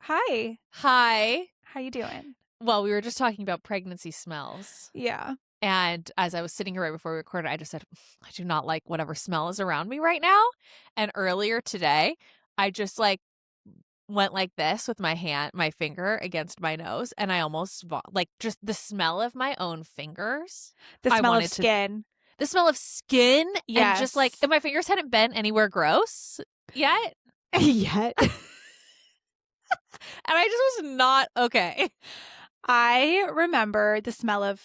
Hi. Hi. How you doing? Well, we were just talking about pregnancy smells. Yeah. And as I was sitting here right before we recorded, I just said, I do not like whatever smell is around me right now. And earlier today, I just went like this with my finger against my nose. And I almost, just the smell of my own fingers. The I smell of wanted to, skin. the smell of skin and just Yes. and my fingers hadn't been anywhere gross yet. Yet. And I just was not okay. I remember the smell of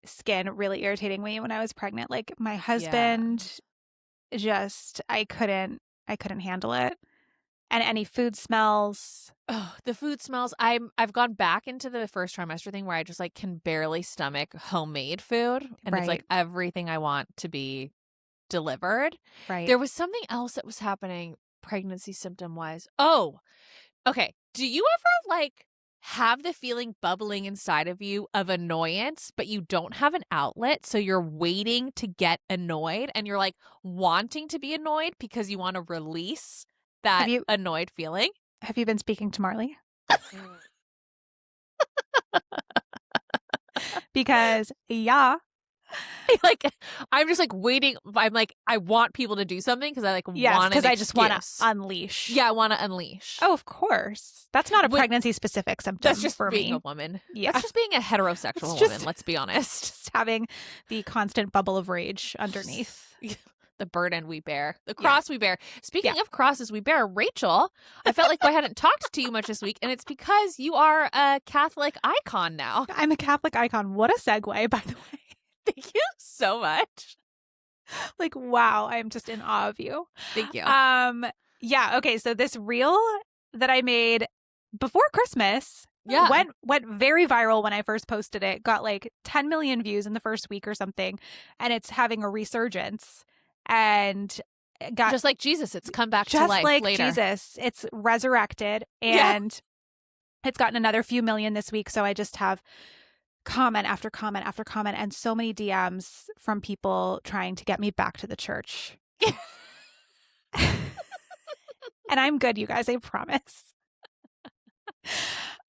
skin really irritating me when I was pregnant. Like my Yeah. husband just I couldn't handle it. And any food smells. Oh, the food smells. I've gone back into the first trimester thing where I just can barely stomach homemade food, and it's Right. everything I want to be delivered. Right. There was something else that was happening pregnancy symptom wise. Oh, okay. Do you ever have the feeling bubbling inside of you of annoyance, but you don't have an outlet, so you're waiting to get annoyed, and you're wanting to be annoyed because you want to release Have that you annoyed feeling? have you been speaking to Marley? Because yeah. like I'm just waiting. I want people to do something because I Yes, want an because I just want to excuse. unleash. Yeah, I want to unleash. Oh, of course. That's not a When pregnancy specific that's symptom just for being me. a woman. Yeah. That's just being a It's heterosexual just woman. Let's be honest. just having the constant bubble of rage underneath. The burden we bear, the Yeah. cross we bear. Yeah. Speaking of crosses we bear, Rachel, I felt like I hadn't talked to you much this week, and it's because you are a Catholic icon now. I'm a Catholic icon. What a segue, by the way. Thank you so much. Like, wow, I'm just in awe of you. Thank you. Yeah, okay, so this reel that I made before Christmas Yeah. went very viral when I first posted it. Got 10 million views in the first week or something, and it's having a resurgence. And got Just like Jesus, it's come back to just life like later. Jesus, it's resurrected, Yeah. and it's gotten another few million this week. So I just have comment after comment after comment and so many DMs from people trying to get me back to the church. And I'm good, you guys, I promise.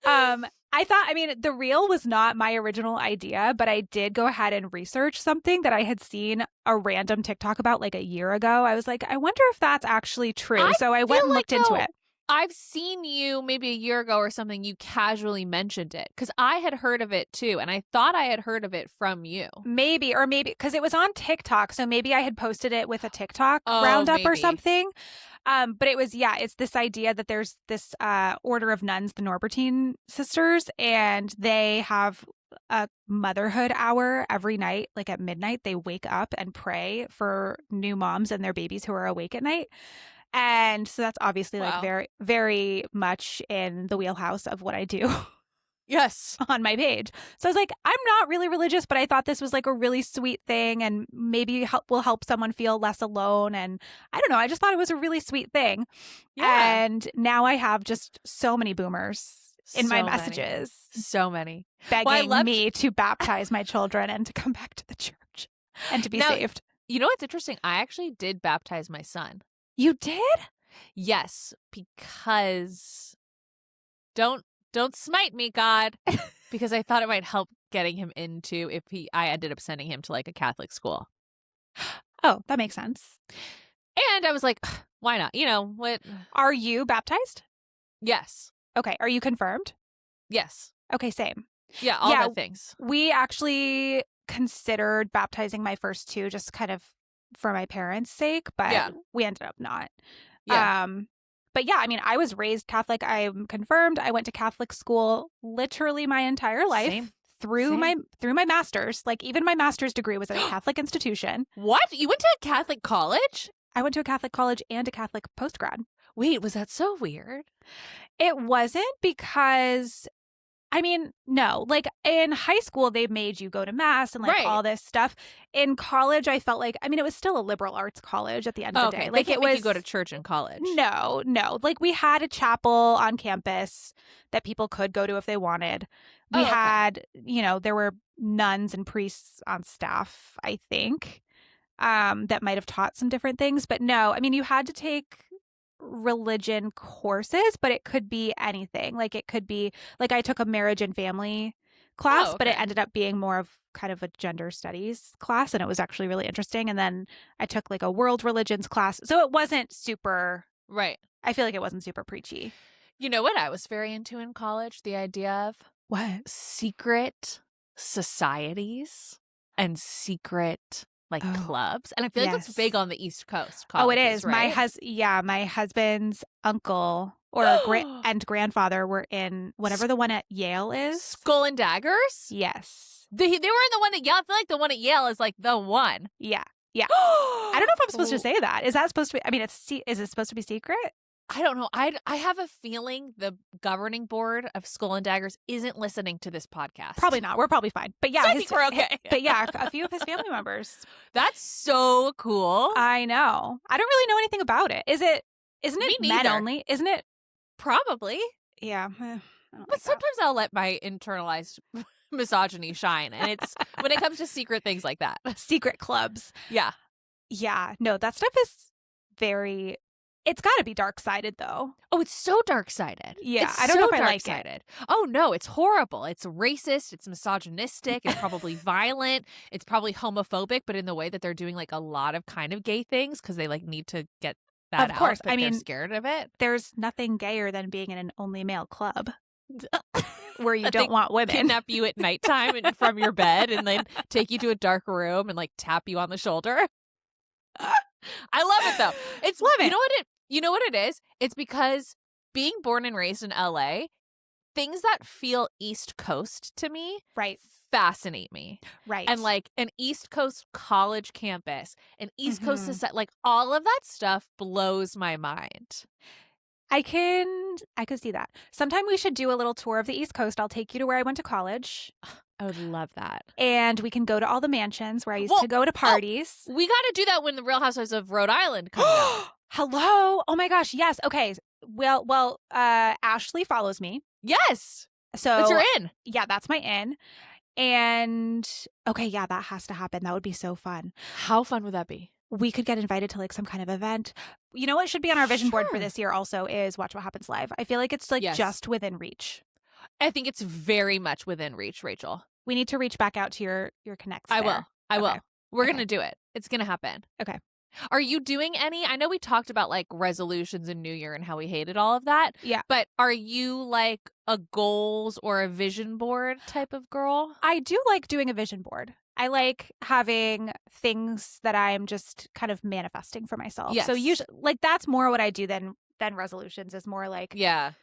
The reel was not my original idea, but I did go ahead and research something that I had seen a random TikTok about a year ago. I was like, I wonder if that's actually true. So I went and looked into it. I've seen you maybe a year ago or something. You casually mentioned it because I had heard of it too. And I thought I had heard of it from you. Maybe because it was on TikTok. So maybe I had posted it with a TikTok Oh, roundup or maybe. something. But it's this idea that there's this order of nuns, the Norbertine sisters, and they have a motherhood hour every night, at midnight. They wake up and pray for new moms and their babies who are awake at night. And so that's obviously Wow. very, very much in the wheelhouse of what I do. Yes. On my page. So I was like, I'm not really religious, but I thought this was a really sweet thing and maybe will help someone feel less alone. And I don't know. I just thought it was a really sweet thing. Yeah. And now I have just so many boomers in my messages. So many. Begging me to baptize my children and to come back to the church and to be saved. You know what's interesting? I actually did baptize my son. You did? Yes, because don't smite me, God, because I thought it might help getting him into I ended up sending him to a Catholic school. Oh, that makes sense. And I was like, why not? What? Are you baptized? Yes. Okay. Are you confirmed? Yes. Okay, same. Yeah, all the things. We actually considered baptizing my first two just kind of for my parents' sake, but we ended up not. Yeah. But yeah, I was raised Catholic. I'm confirmed. I went to Catholic school literally my entire life. Same. Through my master's. Even my master's degree was at a Catholic institution. What? You went to a Catholic college? I went to a Catholic college and a Catholic postgrad. Wait, was that so weird? It wasn't because no. In high school, they made you go to mass and all this stuff. In college, I felt it was still a liberal arts college at the end of the day. They can't make you go to church in college. No. We had a chapel on campus that people could go to if they wanted. We had, there were nuns and priests on staff, I think, that might have taught some different things. But no, you had to take religion courses, but it could be anything. Like it could be like I took a marriage and family class, but it okay. ended up being more of kind of a gender studies class, and it was actually really interesting. And then I took like a world religions class. So it wasn't super, Right. I feel like it wasn't super preachy. You know what I was very into in college? The idea of What? secret societies and secret like Oh, clubs. And I feel like that's yes. big on the East Coast Oh, it colleges, is. right? My husband's uncle or and grandfather were in whatever the one at Yale is. Skull and Daggers? Yes. They were in the one at Yale. I feel like the one at Yale is like the one. Yeah. Yeah. I don't know if I'm supposed to Ooh. say that. Is that supposed to be? I mean, is it supposed to be secret? I don't know. I have a feeling the governing board of Skull and Daggers isn't listening to this podcast. Probably not. We're probably fine. But yeah, So I think we're okay. But yeah, a few of his family members. That's so cool. I know. I don't really know anything about it. Isn't it Me men neither. only? Isn't it? Probably. Yeah. I don't But like that. sometimes I'll let my internalized misogyny shine. And it's when it comes to secret things like that. Secret clubs. Yeah. Yeah. No, that stuff is very. It's got to be dark-sided, though. Oh, it's so dark-sided. Yeah, It's I don't know so if I like it. dark-sided. Oh, no, it's horrible. It's racist. It's misogynistic. It's probably violent. It's probably homophobic, but in the way that they're doing like a lot of kind of gay things because they like need to get that Of course. out. But I they're mean, scared of it. There's nothing gayer than being in an only male club where you That don't they want women. Kidnap you at nighttime and from your bed and then take you to a dark room and like tap you on the shoulder. I love it though. It's Love it. You know what it is? It's because being born and raised in LA, things that feel East Coast to me Right. fascinate me. Right. And like an East Coast college campus, an East Coast Mhm. society, like all of that stuff blows my mind. I could see that. Sometime we should do a little tour of the East Coast. I'll take you to where I went to college. I would love that. And we can go to all the mansions where I used to go to parties. We got to do that when the Real Housewives of Rhode Island comes out. Hello. Oh my gosh. Yes. Okay. Well, Ashley follows me. Yes. So That's your in. Yeah, that's my in. And okay, yeah, that has to happen. That would be so fun. How fun would that be? We could get invited to like some kind of event. You know what should be on our vision board for Sure. this year also is Watch What Happens Live. I feel like it's like Yes. just within reach. I think it's very much within reach, Rachel. We need to reach back out to your connects. I there. will. Okay. We're Okay. going to do it. It's going to happen. Okay. Are you doing any? I know we talked about like resolutions in New Year and how we hated all of that. Yeah. But are you like a goals or a vision board type of girl? I do like doing a vision board. I like having things that I'm just kind of manifesting for myself. Yes. So usually like that's more what I do than resolutions is more like Yeah.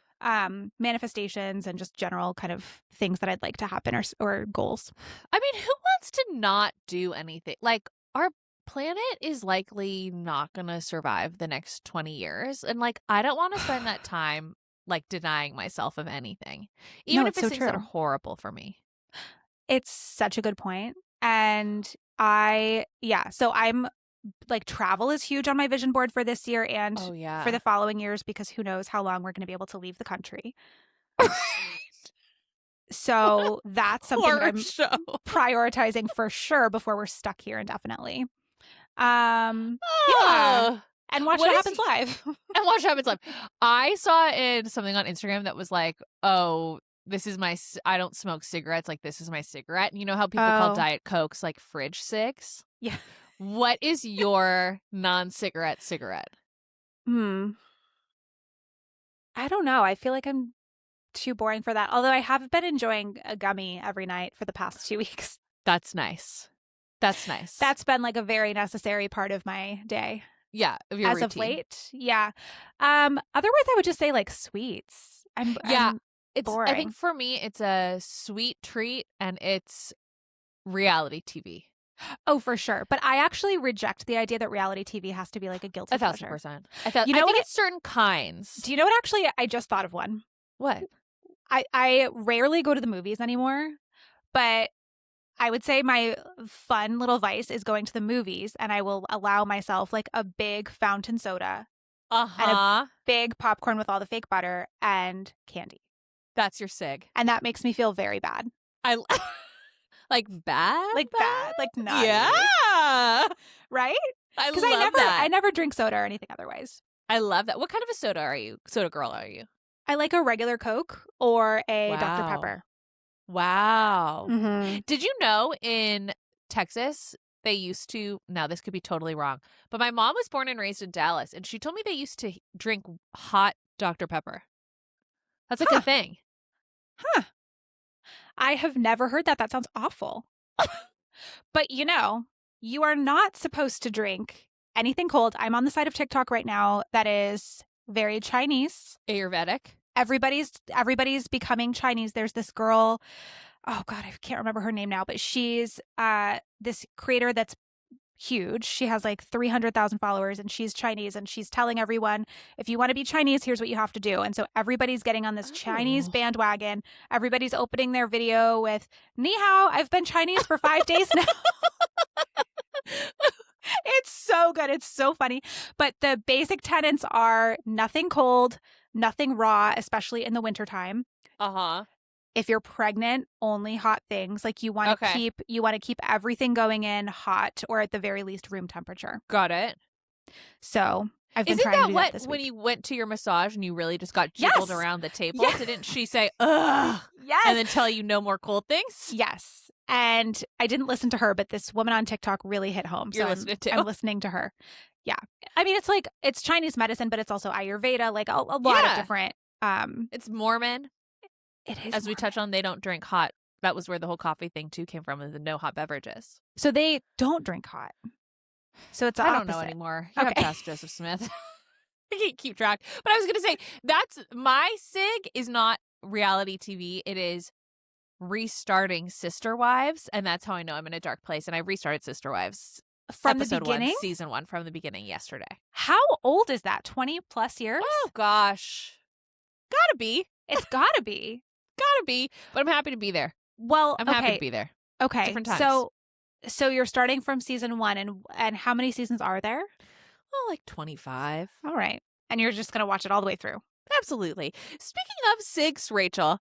manifestations and just general kind of things that I'd like to happen or goals. I mean, who wants to not do anything? Like our planet is likely not going to survive the next 20 years. And like, I don't want to spend that time like denying myself of anything, even if it's it's so things that true. are horrible for me. It's such a good point. And so I'm like travel is huge on my vision board for this year and Oh, yeah. for the following years because who knows how long we're going to be able to leave the country. So that's something that Horror I'm show. prioritizing for sure before we're stuck here indefinitely. Yeah. Oh. And watch What what is happens live. And watch what happens live. I saw in something on Instagram that was like, oh, this is my, I don't smoke cigarettes. Like, this is my cigarette. And you know how people call Oh. Diet Cokes like fridge cigs? Yeah. What is your non-cigarette cigarette? I don't know. I feel like I'm too boring for that. Although I have been enjoying a gummy every night for the past 2 weeks. That's nice. That's nice. That's been like a very necessary part of my day. Yeah, of your as routine. of late. Yeah. Otherwise I would just say like sweets. I'm It's boring. I think for me it's a sweet treat and it's reality TV. Oh, for sure. But I actually reject the idea that reality TV has to be like a guilty pleasure. 1,000%. You know I think what it's certain kinds. Do you know what actually I just thought of one? What? I rarely go to the movies anymore, but I would say my fun little vice is going to the movies and I will allow myself like a big fountain soda, Uh-huh. big popcorn with all the fake butter and candy. That's your sig. And that makes me feel very bad. I like bad? Like bad, like naughty. Yeah. Right? I Because love that. I never drink soda or anything otherwise. I love that. What kind of a soda girl are you? I like a regular Coke or a Dr. Wow. Pepper. Wow. Mm-hmm. Did you know in Texas, they used to, now this could be totally wrong, but my mom was born and raised in Dallas, and she told me they used to drink hot Dr. Pepper. That's like a Huh. thing. Huh. I have never heard that. That sounds awful. But you are not supposed to drink anything cold. I'm on the side of TikTok right now that is very Chinese. Ayurvedic. Everybody's becoming Chinese. There's this girl, oh God, I can't remember her name now, but she's this creator that's huge. She has like 300,000 followers and she's Chinese and she's telling everyone, if you want to be Chinese, here's what you have to do. And so everybody's getting on this Chinese Oh. bandwagon. Everybody's opening their video with, Ni hao, I've been Chinese for 5 days now. It's so good. It's so funny. But the basic tenets are nothing cold, nothing raw, especially in the wintertime. Uh-huh. If you're pregnant, only hot things. Like you want to keep everything going in hot or at the very least room temperature. Got it. So I've been Isn't trying that to do what that this when week. you went to your massage and you really just got jiggled Yes. around the table? Yes. Didn't she say, ugh, Yes. and then tell you no more cold things? Yes. And I didn't listen to her, but this woman on TikTok really hit home. You're So listening to. I'm listening to her. Yeah. I mean, it's Chinese medicine, but it's also Ayurveda, like a lot Yeah. of different. It's Mormon. It is. As we touch on, they don't drink hot. That was where the whole coffee thing too came from, is the no hot beverages. So they don't drink hot. So it's the I opposite. don't know anymore. You Okay. have to ask Joseph Smith. I can't keep track. But I was going to say, that's my SIG is not reality TV. It is restarting Sister Wives. And that's how I know I'm in a dark place. And I restarted Sister Wives From the episode beginning? 1, season 1 from the beginning yesterday. How old is that? 20 plus years? Oh, gosh. Gotta be. It's gotta be. Gotta be. But I'm happy to be there. Well, I'm happy to be there. Okay. Different times. So you're starting from season 1 and how many seasons are there? Oh, like 25. All right. And you're just going to watch it all the way through. Absolutely. Speaking of SIGs, Rachel,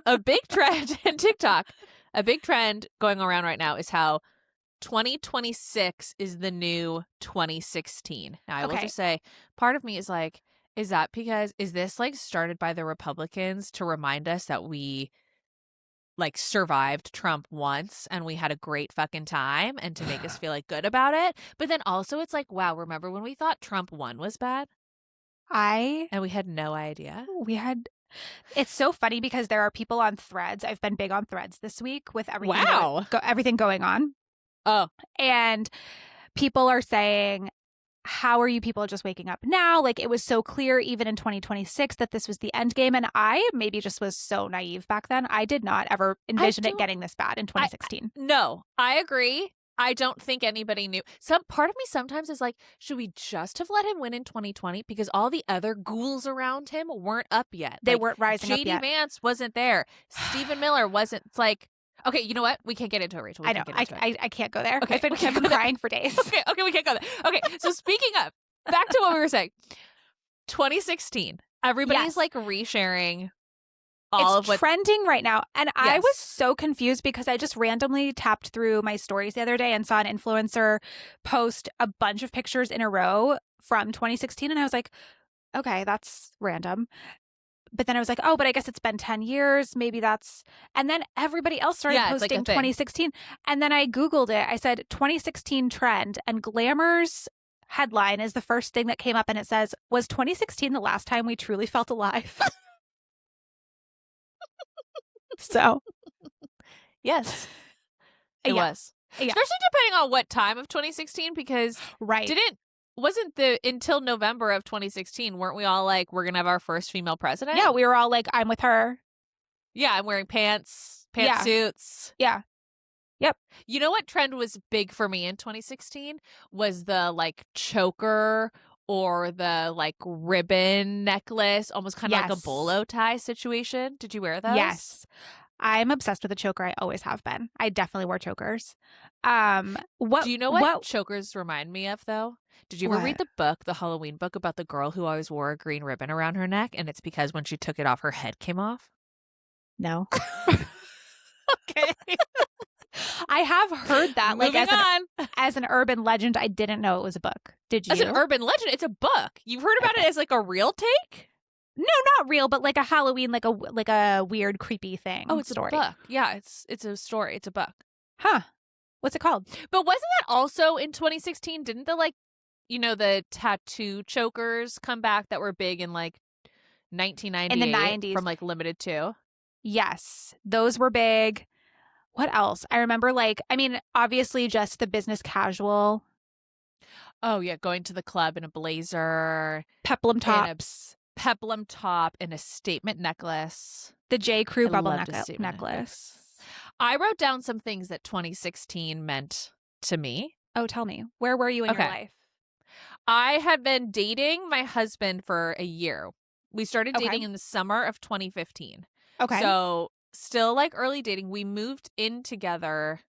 a big trend in TikTok, a big trend going around right now is how 2026 is the new 2016. Now, I will Okay. just say, part of me is like, is this like started by the Republicans to remind us that we like survived Trump once and we had a great fucking time and to make us feel like good about it? But then also it's like, wow, remember when we thought Trump 1 was bad? And we had no idea. It's so funny because there are people on Threads. I've been big on Threads this week with everything, Wow. everything going on. Oh. And people are saying, how are you people just waking up now? Like, it was so clear even in 2026 that this was the end game. And I maybe just was so naive back then. I did not ever envision it getting this bad in 2016. No, I agree. I don't think anybody knew. Some part of me sometimes is like, should we just have let him win in 2020 because all the other ghouls around him weren't up yet? They weren't rising up JD yet. Vance wasn't there. Stephen Miller wasn't. It's like, okay, you know what? We can't get into it, Rachel. I know. I can't go there. Okay, I've been crying for days. Okay, we can't go there. Okay, so speaking of, back to what we were saying. 2016. Everybody's like resharing all of what's trending right now. And I Yes. was so confused because I just randomly tapped through my stories the other day and saw an influencer post a bunch of pictures in a row from 2016. And I was like, okay, that's random. But then I was like, oh, but I guess it's been 10 years. Maybe that's. And then everybody else started Yeah, it's like a posting thing. 2016. And then I Googled it. I said 2016 trend, and Glamour's headline is the first thing that came up. And it says, was 2016 the last time we truly felt alive? So, Yes. It Yeah. was. Yeah. Especially depending on what time of 2016, because right. wasn't until November of 2016, weren't we all like, we're going to have our first female president? Yeah, we were all like, I'm with her. Yeah, I'm wearing Yeah. pantsuits. Yeah. Yep. You know what trend was big for me in 2016 was the like choker or the like ribbon necklace, almost kind of like a Yes. bolo tie situation. Did you wear those? Yes. I'm obsessed with a choker. I always have been. I definitely wore chokers. What Do you know what chokers remind me of, though? Did you ever read What? the book, the Halloween book, about the girl who always wore a green ribbon around her neck, and it's because when she took it off, her head came off? No. Okay. I have heard that. Like Moving on. as an urban legend, I didn't know it was a book. Did you? As an urban legend, it's a book. You've heard about it as like a real take? No, not real, but like a Halloween, like a weird, creepy thing. Oh, it's story. a book. Yeah, it's a story. It's a book. Huh. What's it called? But wasn't that also in 2016? Didn't the tattoo chokers come back that were big in like 1998 in the 90s from like Limited 2? Yes, those were big. What else? I remember obviously just the business casual. Oh, yeah, going to the club in a blazer. Peplum tops. Peplum top and a statement necklace. The J. Crew bubble necklace. I wrote down some things that 2016 meant to me. Oh, tell me. Where were you in your life? I had been dating my husband for a year. We started dating in the summer of 2015. Okay. So still like early dating. We moved in together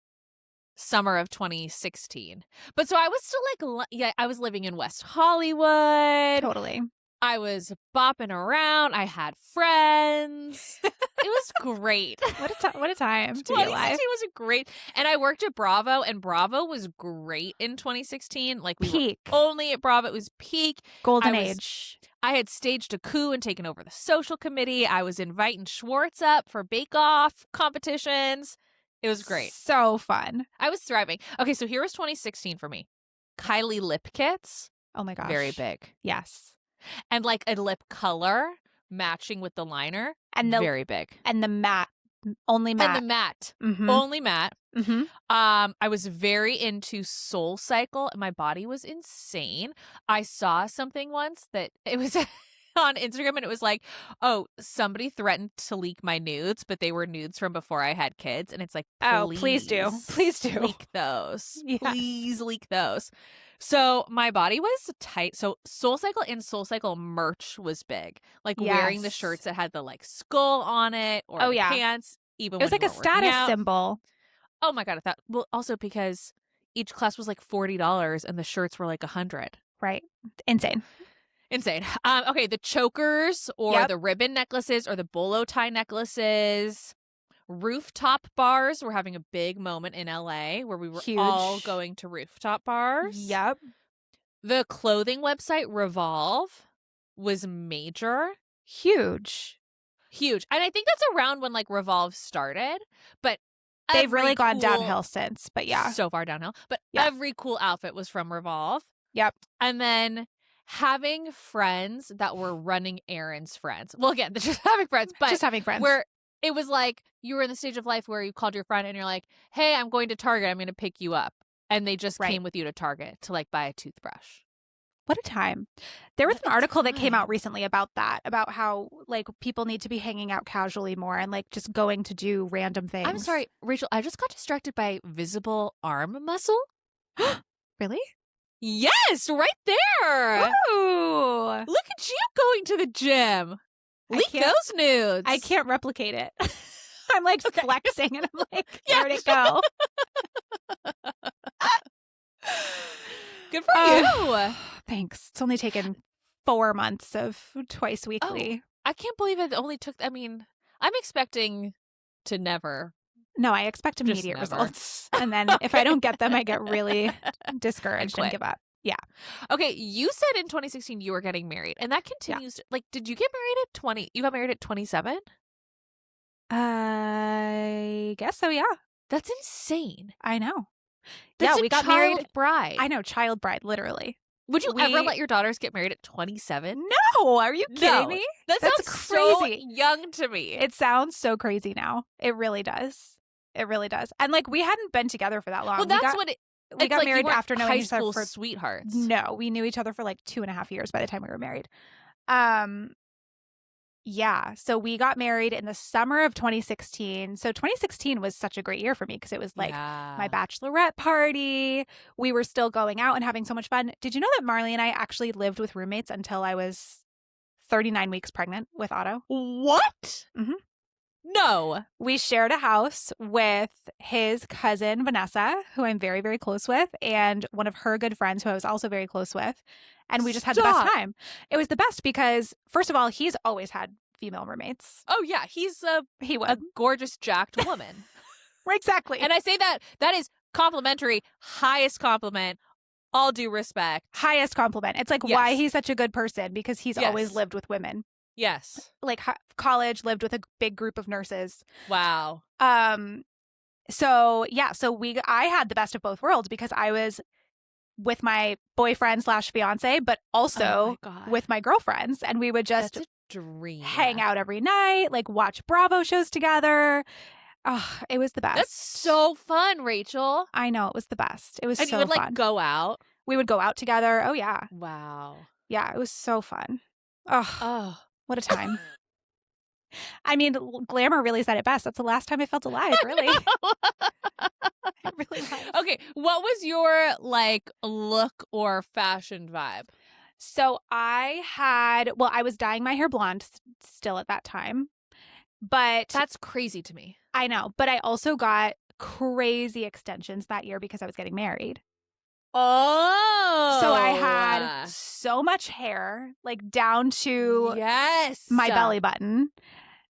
summer of 2016. But so I was still I was living in West Hollywood. Totally. I was bopping around. I had friends. It was great. What a time to be alive. 2016 was great. And I worked at Bravo, and Bravo was great in 2016. Like we peak. were only at Bravo. It was peak. Golden age. I had staged a coup and taken over the social committee. I was inviting Schwartz up for bake-off competitions. It was great. So fun. I was thriving. Okay, so here was 2016 for me. Kylie lip kits. Oh my gosh. Very big. Yes. And like a lip color matching with the liner. And very big. And the matte. Only matte. And the matte. Mm-hmm. Only matte. Mm-hmm. I was very into Soul Cycle, and my body was insane. I saw something once that it was on Instagram, and it was like, oh, somebody threatened to leak my nudes, but they were nudes from before I had kids. And it's like, please do. Please do. Leak those. Yes. Please leak those. So my body was tight. So Soul Cycle and Soul Cycle merch was big. Like wearing the shirts that had the like skull on it or pants. Even it was like a status symbol. Oh my God. Also because each class was like $40 and the shirts were like $100. Right. Insane. Okay. The chokers or the ribbon necklaces or the bolo tie necklaces. Rooftop bars. We're having a big moment in LA where we were all going to rooftop bars. Yep. The clothing website Revolve was major. Huge. And I think that's around when like Revolve started. But they've really gone downhill since. But yeah. So far downhill. But every cool outfit was from Revolve. Yep. And then having friends that were running errands friends. Well, again, just having friends. But just having friends. Where it was like you were in the stage of life where you called your friend and you're like, hey, I'm going to Target. I'm going to pick you up. And they just came with you to Target to like buy a toothbrush. What a time. There was an article that came out recently about that, about how like people need to be hanging out casually more and like just going to do random things. I'm sorry, Rachel, I just got distracted by visible arm muscle. Really? Yes, right there. Ooh. Look at you going to the gym. Leak those nudes. I can't replicate it. I'm like flexing and I'm like, where'd it go? Good for you. Thanks. It's only taken 4 months of twice weekly. Oh, I can't believe it only took, I'm expecting to never. No, I expect immediate results. And then if I don't get them, I get really discouraged and give up. Yeah. Okay, you said in 2016 you were getting married, and that continues. Like, did you get married at 20? You got married at 27? I guess so, yeah. That's insane. I know. That's we got married. Bride. I know, child bride, literally. Would you ever let your daughters get married at 27? No, are you kidding me? That's crazy. So young to me. It sounds so crazy now. It really does. It really does. And like we hadn't been together for that long. Well, that's what it. We got married after knowing each other for sweethearts. No, we knew each other for like 2.5 years by the time we were married. Yeah. So we got married in the summer of 2016. So 2016 was such a great year for me because it was like my bachelorette party. We were still going out and having so much fun. Did you know that Marley and I actually lived with roommates until I was 39 weeks pregnant with Otto? What? Mm-hmm. No. We shared a house with his cousin, Vanessa, who I'm very, very close with, and one of her good friends who I was also very close with. And we just had the best time. It was the best because, first of all, he's always had female roommates. Oh, yeah. He's a gorgeous, jacked woman. Exactly. And I say that is complimentary, highest compliment, all due respect. Highest compliment. It's like why he's such a good person, because he's always lived with women. Yes. Like college, lived with a big group of nurses. Wow. So I had the best of both worlds because I was with my boyfriend / fiance, but also with my girlfriends, and we would just That's a dream. hang out every night, like watch Bravo shows together. Oh, it was the best. That's so fun, Rachel. I know, it was the best. It was and so you would fun. go out. We would go out together. Oh yeah. Wow. Yeah, it was so fun. Oh, what a time. I mean, Glamour really said it best. That's the last time I felt alive, really. It really was. Okay, what was your look or fashion vibe? So I was dyeing my hair blonde still at that time. But that's crazy to me. I know, but I also got crazy extensions that year because I was getting married. Oh. So I had so much hair, like down to my belly button.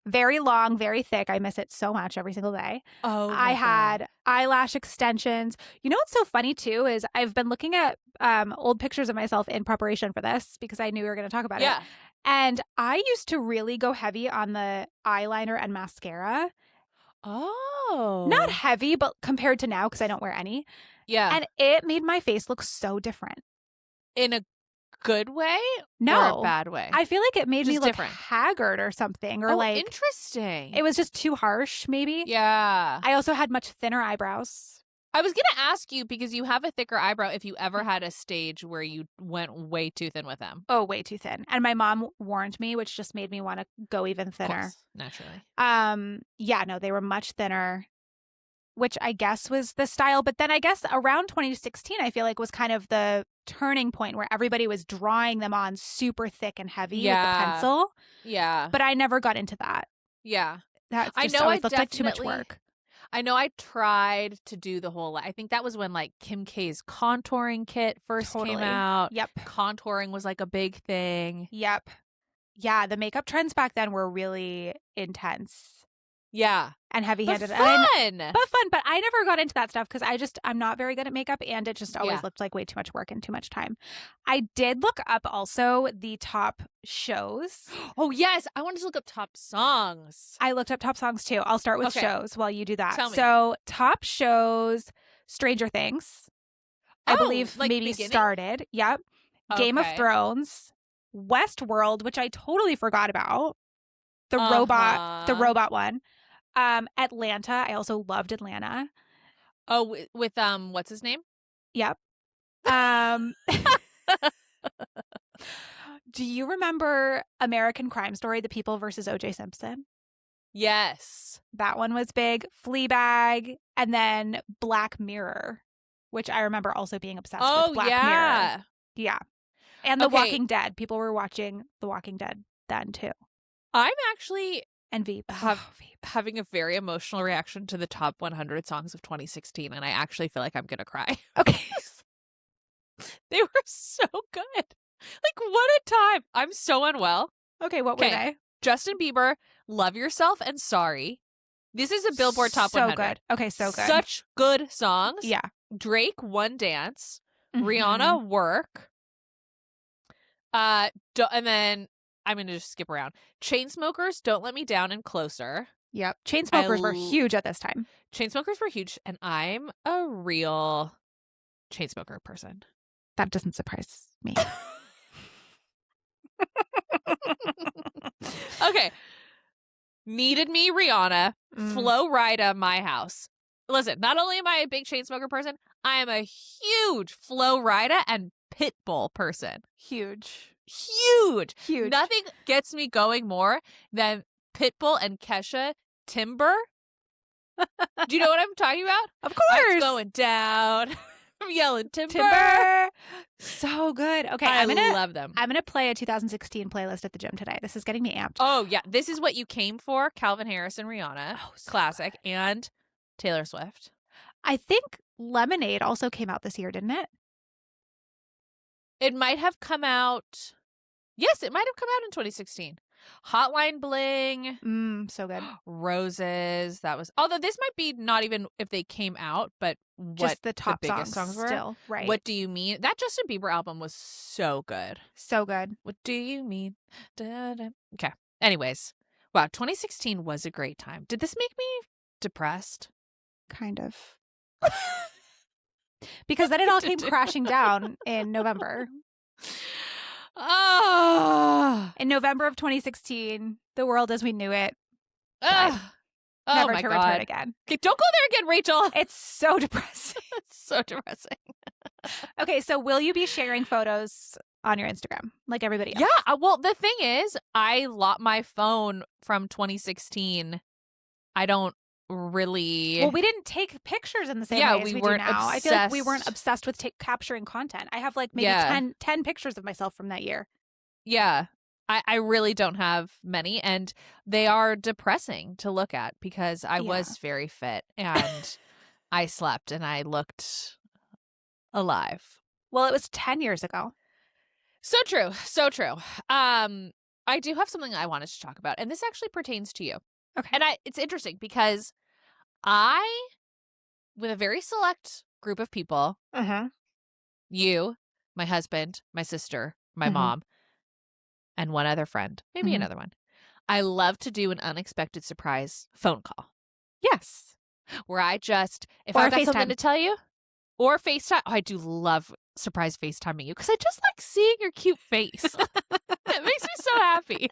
Very long, very thick. I miss it so much every single day. Oh, I had eyelash extensions. You know what's so funny too is I've been looking at old pictures of myself in preparation for this because I knew we were going to talk about it. And I used to really go heavy on the eyeliner and mascara. Oh. Not heavy, but compared to now, because I don't wear any. Yeah. And it made my face look so different. In a good way? No. Or a bad way? I feel like it made me look different. haggard or something. Or interesting. It was just too harsh, maybe. Yeah. I also had much thinner eyebrows. I was going to ask you, because you have a thicker eyebrow, if you ever had a stage where you went way too thin with them. Oh, way too thin. And my mom warned me, which just made me want to go even thinner. Of course, naturally. Yeah, no, they were much thinner, which I guess was the style. But then I guess around 2016, I feel like was kind of the turning point where everybody was drawing them on super thick and heavy with the pencil. Yeah. But I never got into that. Yeah. That just always looked like too much work. I know I tried to do the whole, I think that was when Kim K's contouring kit first came out. Yep. Contouring was a big thing. Yep. Yeah, the makeup trends back then were really intense. Yeah. And heavy-handed. But fun! But I never got into that stuff because I'm not very good at makeup, and it just always looked like way too much work and too much time. I did look up also the top shows. Oh, yes. I wanted to look up top songs. I looked up top songs too. I'll start with shows while you do that. Tell me. So top shows, Stranger Things, I believe maybe started. Yep. Okay. Game of Thrones, Westworld, which I totally forgot about. The robot one. Atlanta. I also loved Atlanta. Oh, with what's his name? Yep. Do you remember American Crime Story, The People versus O.J. Simpson? Yes. That one was big. Fleabag, and then Black Mirror, which I remember also being obsessed with Black Mirror. Yeah. And The Walking Dead. People were watching The Walking Dead then too. I'm actually and Veep. Having a very emotional reaction to the top 100 songs of 2016, and I actually feel like I'm gonna cry. Okay. They were so good. What a time. I'm so unwell. Okay, what were they? Justin Bieber, Love Yourself, and Sorry. This is a Billboard Top 100. So good. Okay, so good. Such good songs. Yeah. Drake, One Dance. Mm-hmm. Rihanna, Work. And then I'm going to just skip around. Chainsmokers, Don't Let Me Down, and Closer. Yep. Chainsmokers were huge at this time. Chainsmokers were huge, and I'm a real Chainsmoker person. That doesn't surprise me. Okay. Needed Me, Rihanna. Flo Rida, My House. Listen, not only am I a big Chainsmoker person, I am a huge Flo Rida and Pitbull person. Huge. Nothing gets me going more than Pitbull and Kesha Timber. Do you know what I'm talking about? Of course. I'm going down. I'm yelling Timber. So good. Okay, I love them. I'm gonna play a 2016 playlist at the gym today. This is getting me amped. Oh yeah, this is what you came for. Calvin Harris and Rihanna, classic, and Taylor Swift. I think Lemonade also came out this year, didn't it? It might have come out. Yes, it might have come out in 2016. Hotline bling. So good. Roses. That was, although this might be not even if they came out, but what Just the top biggest songs were. still, right? What Do You Mean? That Justin Bieber album was so good. So good. What do you mean? Da, da. Okay. Anyways, wow, 2016 was a great time. Did this make me depressed? Kind of. Because then it all came crashing down in November. Oh. In November of 2016, the world as we knew it died. Oh Never my to God. return again. Okay, don't go there again, Rachel. It's so depressing. It's so depressing. Okay, so will you be sharing photos on your Instagram like everybody else? Yeah. Well, the thing is, I locked my phone from 2016. I don't really. Well, we didn't take pictures in the same way as we do now. I feel like we weren't obsessed with capturing content. I have like maybe 10 pictures of myself from that year. Yeah. I really don't have many, and they are depressing to look at because I was very fit and I slept and I looked alive. Well, it was 10 years ago. So true. So true. I do have something I wanted to talk about, and this actually pertains to you. Okay. And it's interesting because with a very select group of people, you, my husband, my sister, my mom, and one other friend, maybe another one, I love to do an unexpected surprise phone call. Yes. Where I just, if Or I've got FaceTime. something to tell you, or FaceTime. Oh, I do love surprise FaceTiming you because I just like seeing your cute face. It makes me so happy.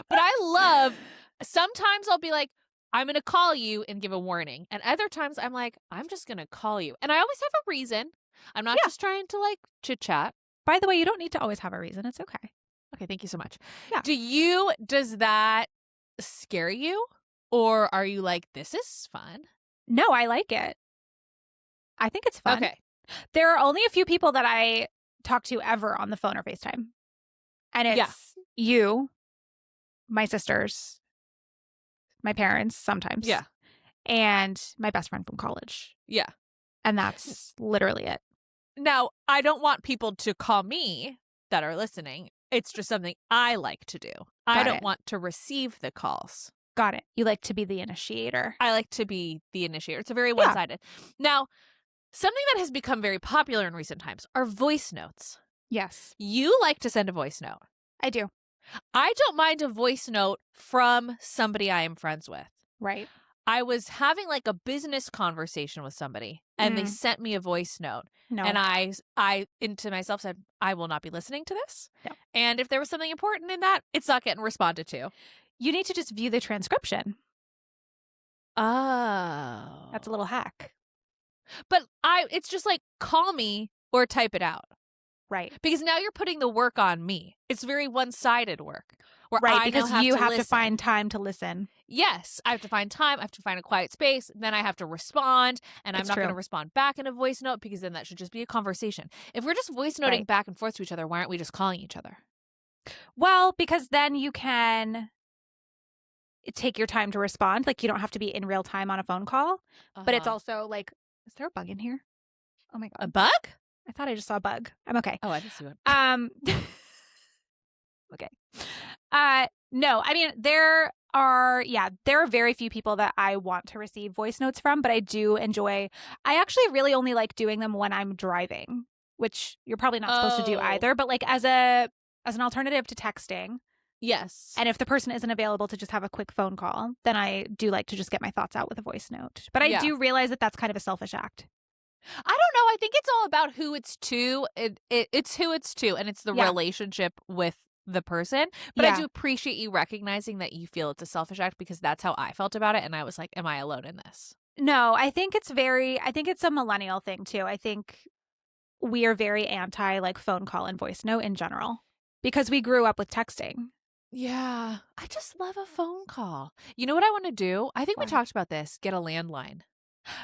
But I love, sometimes I'll be like, I'm going to call you and give a warning. And other times I'm like, I'm just going to call you. And I always have a reason. I'm not just trying to like chit chat. By the way, you don't need to always have a reason. It's okay. Okay, thank you so much. Yeah. Does that scare you? Or are you like, this is fun? No, I like it. I think it's fun. Okay. There are only a few people that I talk to ever on the phone or FaceTime. And it's you, my sisters, my parents sometimes. Yeah. And my best friend from college. Yeah. And that's literally it. Now, I don't want people to call me that are listening. It's just something I like to do. I don't want to receive the calls. Got it. You like to be the initiator. I like to be the initiator. It's a very one-sided. Now, something that has become very popular in recent times are voice notes. Yes. You like to send a voice note. I do. I don't mind a voice note from somebody I am friends with. Right. I was having like a business conversation with somebody and they sent me a voice note. No. And I into myself said, I will not be listening to this. No. And if there was something important in that, it's not getting responded to. You need to just view the transcription. Oh. That's a little hack. But it's just like, call me or type it out. Right. Because now you're putting the work on me. It's very one-sided work. Right, because you have to find time to listen. Yes, I have to find time. I have to find a quiet space. Then I have to respond. And I'm not going to respond back in a voice note because then that should just be a conversation. If we're just voice noting back and forth to each other, why aren't we just calling each other? Well, because then you can take your time to respond. Like, you don't have to be in real time on a phone call. But it's also like, is there a bug in here? Oh my God. A bug? I thought I just saw a bug. I'm okay. Oh, I didn't see one. Okay. No, I mean, there are very few people that I want to receive voice notes from, but I do enjoy, I actually really only like doing them when I'm driving, which you're probably not supposed to do either, but like as an alternative to texting. Yes. And if the person isn't available to just have a quick phone call, then I do like to just get my thoughts out with a voice note. But I do realize that that's kind of a selfish act. I don't know. I think it's all about who it's to. It's who it's to, and it's the relationship with the person. But I do appreciate you recognizing that you feel it's a selfish act because that's how I felt about it. And I was like, am I alone in this? No, I think it's a millennial thing too. I think we are very anti like phone call and voice note in general because we grew up with texting. Yeah. I just love a phone call. You know what I want to do? I think we talked about this. Get a landline.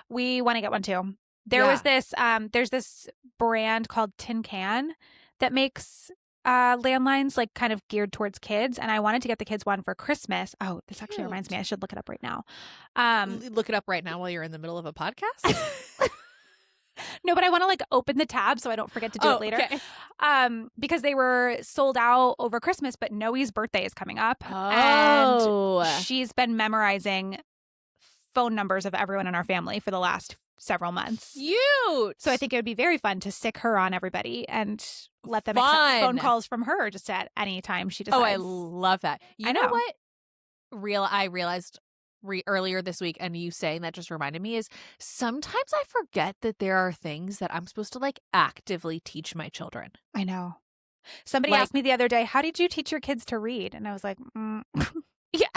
We want to get one too. There was this, there's this brand called Tin Can that makes landlines like kind of geared towards kids. And I wanted to get the kids one for Christmas. Oh, this actually reminds me. I should look it up right now. Look it up right now while you're in the middle of a podcast? No, but I want to like open the tab so I don't forget to do it Oh, later. okay. Because they were sold out over Christmas, but Noe's birthday is coming up. And Oh. she's been memorizing phone numbers of everyone in our family for the last several months. Cute. So I think it would be very fun to stick her on everybody and let them accept phone calls from her just at any time she decides. Oh, I love that. I You know know. what? I realized earlier this week, and you saying that just reminded me, is sometimes I forget that there are things that I'm supposed to like actively teach my children. I know. Somebody Like- asked me the other day, how did you teach your kids to read? And I was like, Yeah,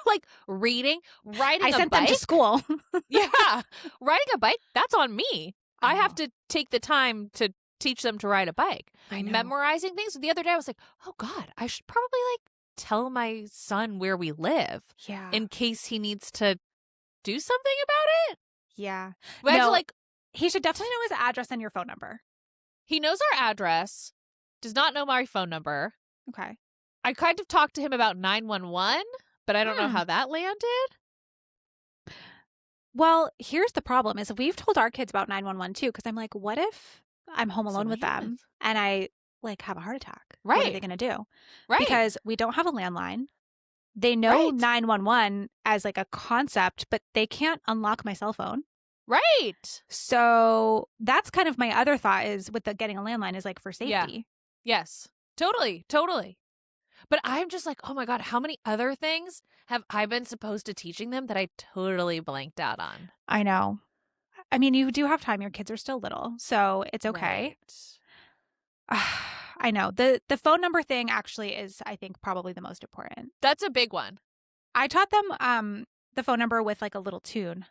like reading, riding I a sent bike. them to school. Yeah, riding a bike, that's on me. I I have know. to take the time to teach them to ride a bike. I know. Memorizing things. The other day I was like, oh God, I should probably like tell my son where we live Yeah. in case he needs to do something about it. Yeah. Imagine No. like He should definitely know his address and your phone number. he knows our address, does not know my phone number. Okay. I kind of talked to him about 911, but I don't know how that landed. Well, here's the problem is we've told our kids about 911 too, because I'm like, what if I'm home alone with them and I like have a heart attack? What are they Right. going to do? Right. Because we don't have a landline. They know 911 as like a concept, but they can't unlock my cell phone. Right. So that's kind of my other thought is with the getting a landline is like for safety. Yeah. Yes. Totally. Totally. But I'm just like, oh my God, how many other things have I been supposed to teaching them that I totally blanked out on? I know. I mean, you do have time. Your kids are still little, so it's okay. Right. I know. The phone number thing actually is, I think, probably the most important. That's a big one. I taught them the phone number with like a little tune.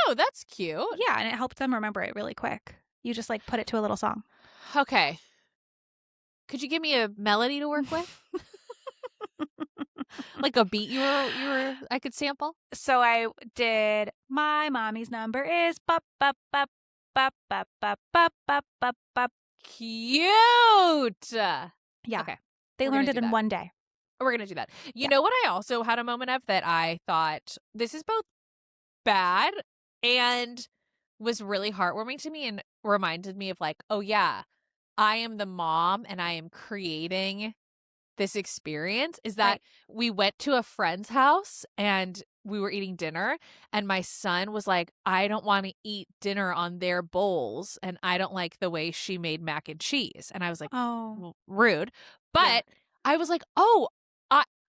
Oh, that's cute. Yeah, and it helped them remember it really quick. You just like put it to a little song. Okay. Could you give me a melody to work with? Like a beat I could sample? So I did my mommy's number is bop bop bop bop bop bop bop bop bop bop. Cute. Yeah. Okay. They We're learned gonna it do in that. one day. We're going to do that. You Yeah. know what I also had a moment of that I thought this is both bad and was really heartwarming to me and reminded me of like, oh yeah, I am the mom and I am creating this experience is that Right. we went to a friend's house and we were eating dinner and my son was like, I don't want to eat dinner on their bowls and I don't like the way she made mac and cheese. And I was like, Oh. well, rude. But Yeah. I was like, oh,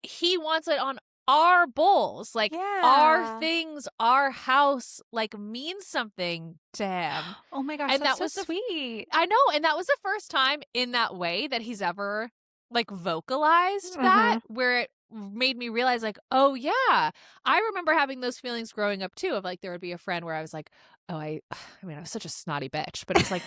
he wants it on our bowls. Like our Yeah. things, our house, like means something to him. Oh my gosh, And that's that was so sweet. I know. And that was the first time in that way that he's ever like vocalized that, where it made me realize like, oh yeah, I remember having those feelings growing up too of like, there would be a friend where I was like, oh, I mean, I was such a snotty bitch, but it's like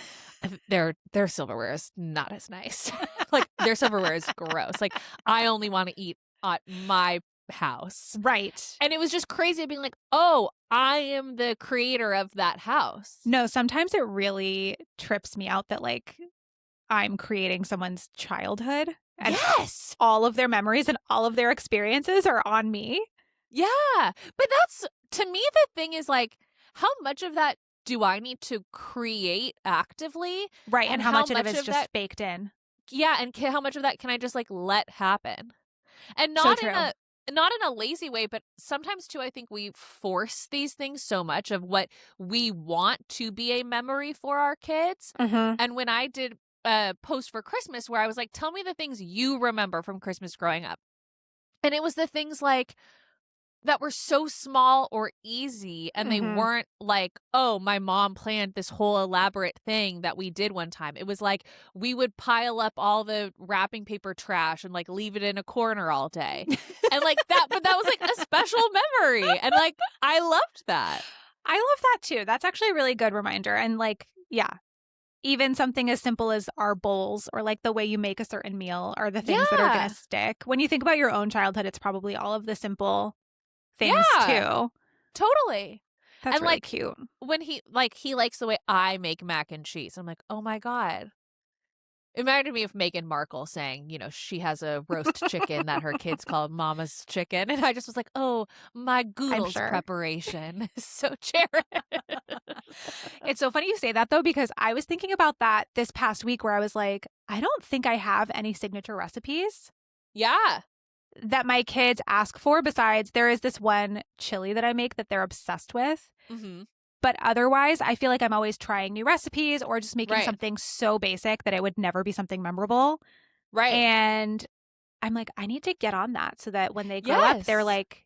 their silverware is not as nice. Like their silverware is gross. Like I only want to eat at my house. Right. And it was just crazy being like, oh, I am the creator of that house. No, sometimes it really trips me out that like I'm creating someone's childhood and Yes. all of their memories and all of their experiences are on me. Yeah. But that's, to me, the thing is like, how much of that do I need to create actively? Right. And how much of it is of just that- baked in. Yeah. And how much of that can I just like let happen? And So not true. not in a lazy way, but sometimes too, I think we force these things so much of what we want to be a memory for our kids. And when I did a post for Christmas where I was like, tell me the things you remember from Christmas growing up. And it was the things like that were so small or easy. And they weren't like, oh, my mom planned this whole elaborate thing that we did one time. It was like we would pile up all the wrapping paper trash and like leave it in a corner all day. And like that, but that was like a special memory. And like, I loved that. I love that too. That's actually a really good reminder. And like, yeah, even something as simple as our bowls or like the way you make a certain meal are the things that are going Yeah. to stick. When you think about your own childhood, it's probably all of the simple things Yeah. too. Totally. That's And, really like, cute. When he likes the way I make mac and cheese. I'm like, oh my God. It reminded me of Meghan Markle saying, she has a roast chicken that her kids call Mama's chicken. And I just was like, oh, my I'm Goodles sure. preparation is so cherished. It's so funny you say that, though, because I was thinking about that this past week where I was like, I don't think I have any signature recipes Yeah. that my kids ask for. Besides, there is this one chili that I make that they're obsessed with. Mm-hmm. But otherwise, I feel like I'm always trying new recipes or just making Right. something so basic that it would never be something memorable. Right. And I'm like, I need to get on that so that when they grow up, they're Yes. like,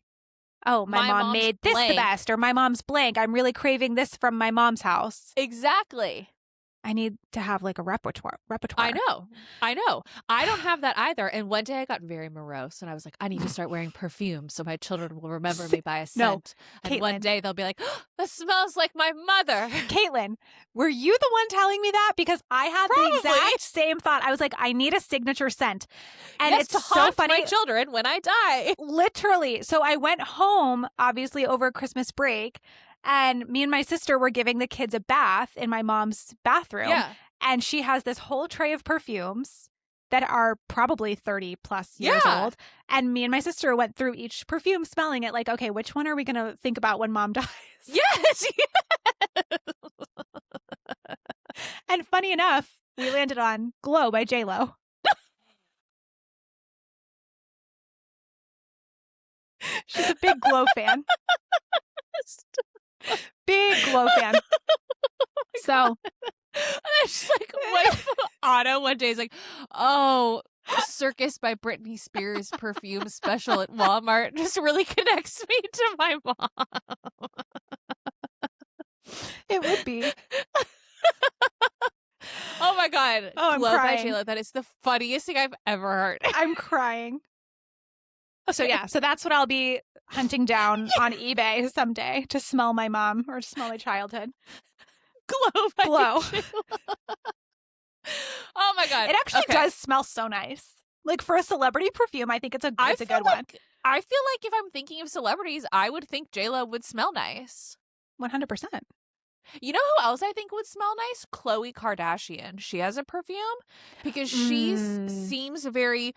oh, my My mom mom's made this the blank. best, or my mom's blank. I'm really craving this from my mom's house. Exactly. I need to have like a repertoire. I know. I don't have that either. And one day I got very morose and I was like, I need to start wearing perfume so my children will remember me by a No, scent. And one Caitlin. day they'll be like, oh, that smells like my mother. Caitlin, were you the one telling me that? Because I had Probably. the exact same thought. I was like, I need a signature scent. And yes, it's to so haunt funny. my children when I die. Literally. So I went home, obviously, over Christmas break, and me and my sister were giving the kids a bath in my mom's bathroom. Yeah. And she has this whole tray of perfumes that are probably 30 plus years old. And me and my sister went through each perfume smelling it like, okay, which one are we going to think about when mom dies? Yes. And funny enough, we landed on Glow by J-Lo. She's a big Glow fan. Big Glow fan. So and I just like, what if Otto one day is like, oh, Circus by Britney Spears perfume special at Walmart just really connects me to my mom. it would be. Oh my God. Oh, I'm Glow by crying. J-Lo. That is the funniest thing I've ever heard. I'm crying. So yeah, so that's what I'll be hunting down on eBay someday to smell my mom or to smell my childhood. Glow by Glow. J-Lo. Oh my God. It actually does smell so nice. Like for a celebrity perfume, I think it's a good one. I feel like if I'm thinking of celebrities, I would think J-Lo would smell nice. 100%. You know who else I think would smell nice? Khloe Kardashian. She has a perfume because she's very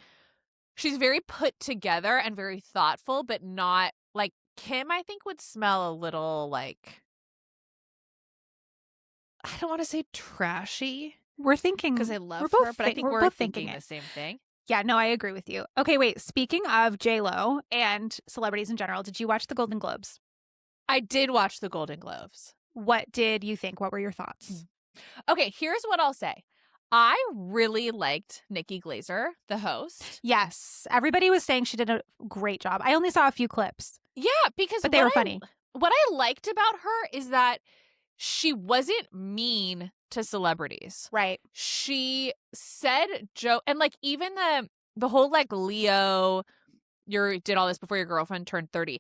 put together and very thoughtful, but not like Kim, I think would smell a little like, I don't want to say trashy We're thinking because I love both her, but I think we're both thinking it. the same thing. Yeah, no, I agree with you. Okay, wait. Speaking of J-Lo and celebrities in general, did you watch the Golden Globes? I did watch the Golden Globes. What did you think? What were your thoughts? Okay, here's what I'll say. I really liked Nikki Glaser, the host. Yes, everybody was saying she did a great job. I only saw a few clips. Yeah, because but they were funny. What I liked about her is that she wasn't mean to celebrities. Right. She said joke and like even the whole like Leo, you did all this before your girlfriend turned 30.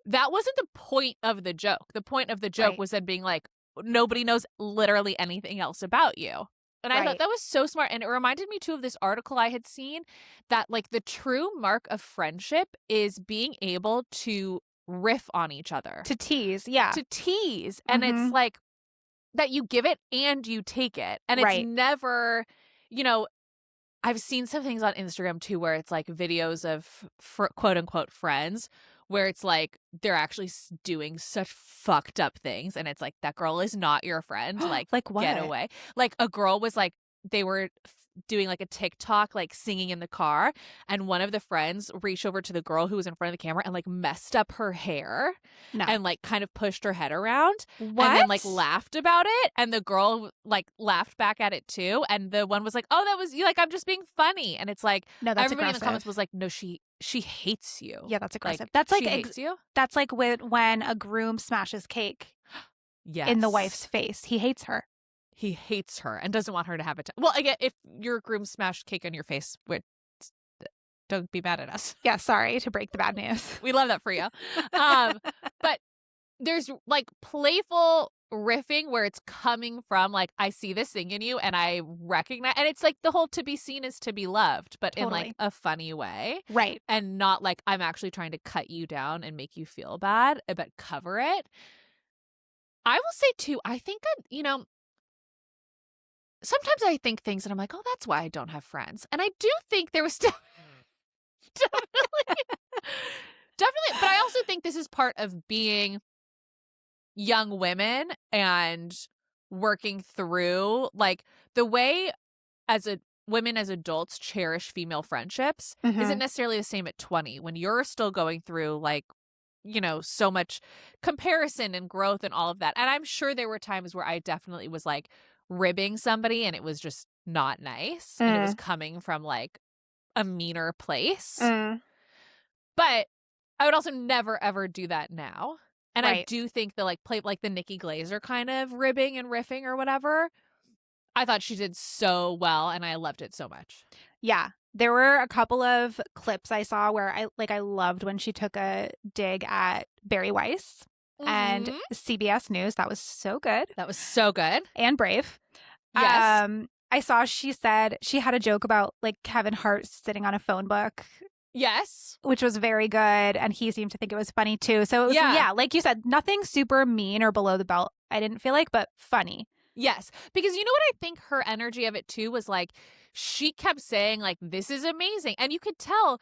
That wasn't the point of the joke. The point of the joke was then being like, nobody knows literally anything else about you. And I thought that was so smart. And it reminded me too of this article I had seen that like the true mark of friendship is being able to riff on each other. To tease, yeah. To tease. And it's like that you give it and you take it. And it's never, I've seen some things on Instagram too where it's like videos of quote unquote friends where it's like they're actually doing such fucked up things. And it's like, that girl is not your friend. Like what? Get away. Like a girl was like, they were doing like a TikTok, like singing in the car. And one of the friends reached over to the girl who was in front of the camera and like messed up her hair and like kind of pushed her head around and then like laughed about it. And the girl like laughed back at it too. And the one was like, oh, that was you. Like, I'm just being funny. And it's like, no, that's everybody aggressive. In the comments was like, no, she hates you. Yeah, that's aggressive. Like, that's like she hates you. That's like when a groom smashes cake in the wife's face. He hates her. He hates her and doesn't want her to have it. Well, again, if your groom smashed cake on your face, don't be mad at us. Yeah, sorry to break the bad news. We love that for you. But there's like playful riffing where it's coming from like, I see this thing in you and I recognize, and it's like the whole to be seen is to be loved, but in like a funny way. Right. And not like I'm actually trying to cut you down and make you feel bad, but cover it. I will say too, I think, sometimes I think things and I'm like, oh, that's why I don't have friends. And I do think there was definitely, definitely. But I also think this is part of being young women and working through like the way as a women as adults cherish female friendships isn't necessarily the same at 20 when you're still going through like, so much comparison and growth and all of that. And I'm sure there were times where I definitely was like ribbing somebody and it was just not nice and it was coming from like a meaner place. But I would also never ever do that now. And I do think the like play like the Nikki Glazer kind of ribbing and riffing or whatever. I thought she did so well and I loved it so much. Yeah. There were a couple of clips I saw where I loved when she took a dig at Barry Weiss and CBS News. That was so good. That was so good. And brave. Yes. I saw she said she had a joke about like Kevin Hart sitting on a phone book. Yes. Which was very good. And he seemed to think it was funny too. So it was, yeah, like you said, nothing super mean or below the belt, I didn't feel like, but funny. Yes. Because you know what I think her energy of it too was like, she kept saying like, this is amazing. And you could tell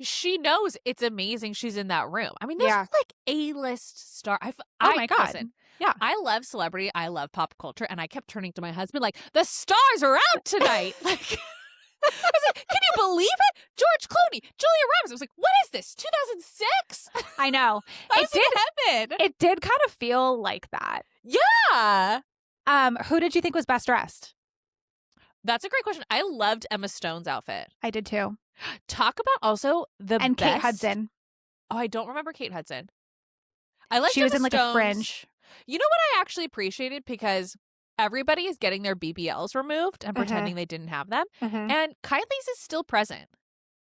she knows it's amazing she's in that room. I mean, there's like A-list star. Oh my God. Listen, yeah. I love celebrity. I love pop culture. And I kept turning to my husband like, the stars are out tonight. Like, I was like, can you believe it? George Clooney, Julia Roberts. I was like, what is this? 2006? I know. I was in heaven. It did kind of feel like that. Yeah. Who did you think was best dressed? That's a great question. I loved Emma Stone's outfit. I did too. Talk about also and best. Kate Hudson. Oh, I don't remember Kate Hudson. I like she was in like a fringe. You know what I actually appreciated because everybody is getting their BBLs removed and pretending they didn't have them, and Kylie's is still present.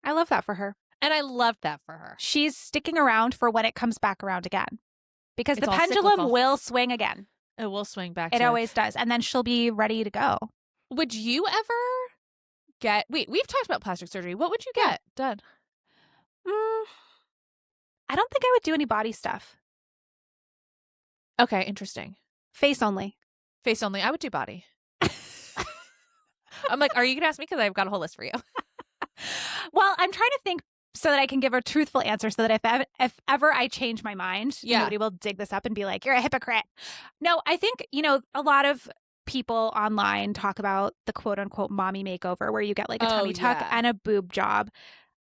I love that for her, and I loved that for her. She's sticking around for when it comes back around again, because It's the all pendulum cyclical. will swing again. It will swing back. It always does, and then she'll be ready to go. Would you ever get? Wait, we've talked about plastic surgery. What would you get done? I don't think I would do any body stuff. Okay, interesting. Face only. Face only. I would do body. I'm like, are you gonna ask me? Because I've got a whole list for you. Well, I'm trying to think so that I can give a truthful answer, so that if ever I change my mind, nobody will dig this up and be like, you're a hypocrite. No, I think, a lot of people online talk about the quote unquote mommy makeover, where you get like a tummy tuck and a boob job.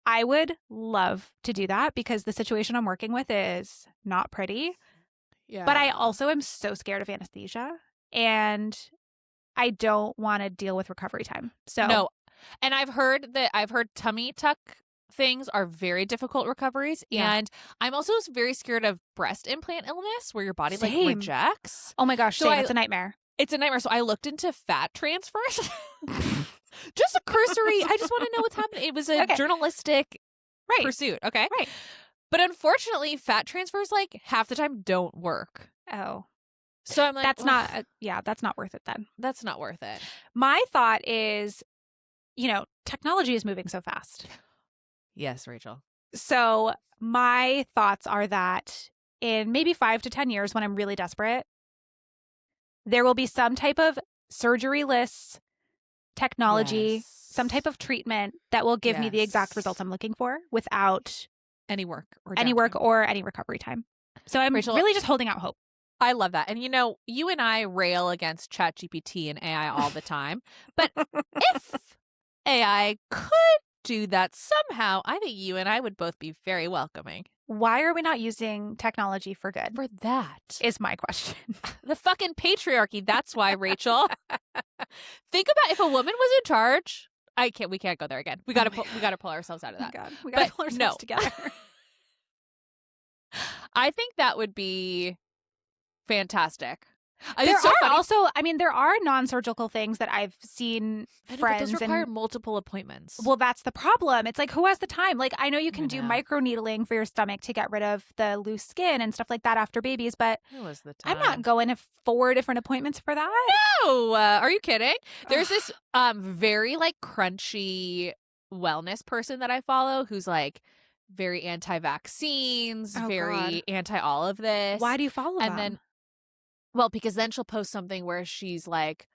I would love to do that because the situation I'm working with is not pretty. Yeah. But I also am so scared of anesthesia, and I don't want to deal with recovery time. So no. And I've heard tummy tuck things are very difficult recoveries. Yeah. And I'm also very scared of breast implant illness where your body like rejects. Oh my gosh. So it's a nightmare. It's a nightmare. So I looked into fat transfers. Just a cursory. I just want to know what's happening. It was a journalistic pursuit. Okay. Right. But unfortunately, fat transfers like half the time don't work. Oh. So I'm like, that's not worth it then. That's not worth it. My thought is, technology is moving so fast. Yes, Rachel. So my thoughts are that in maybe 5 to 10 years, when I'm really desperate, there will be some type of surgery-less technology, some type of treatment that will give me the exact results I'm looking for without any work or any recovery time. So I'm really just holding out hope. I love that. And you and I rail against ChatGPT and AI all the time. But if AI could do that somehow, I think you and I would both be very welcoming. Why are we not using technology for good? For that is my question. The fucking patriarchy. That's why, Rachel. Think about if a woman was in charge. We can't go there again. We gotta pull ourselves out of that. Oh God. We gotta pull ourselves together. I think that would be fantastic. There are non-surgical things that I've seen friends. Those require multiple appointments. Well, that's the problem. It's like, who has the time? Like, I know you can do microneedling for your stomach to get rid of the loose skin and stuff like that after babies, but who has the time? I'm not going to 4 different appointments for that. No, are you kidding? There's this very like crunchy wellness person that I follow who's like very anti-vaccines, very anti all of this. Why do you follow them? And then, well, because then she'll post something where she's like,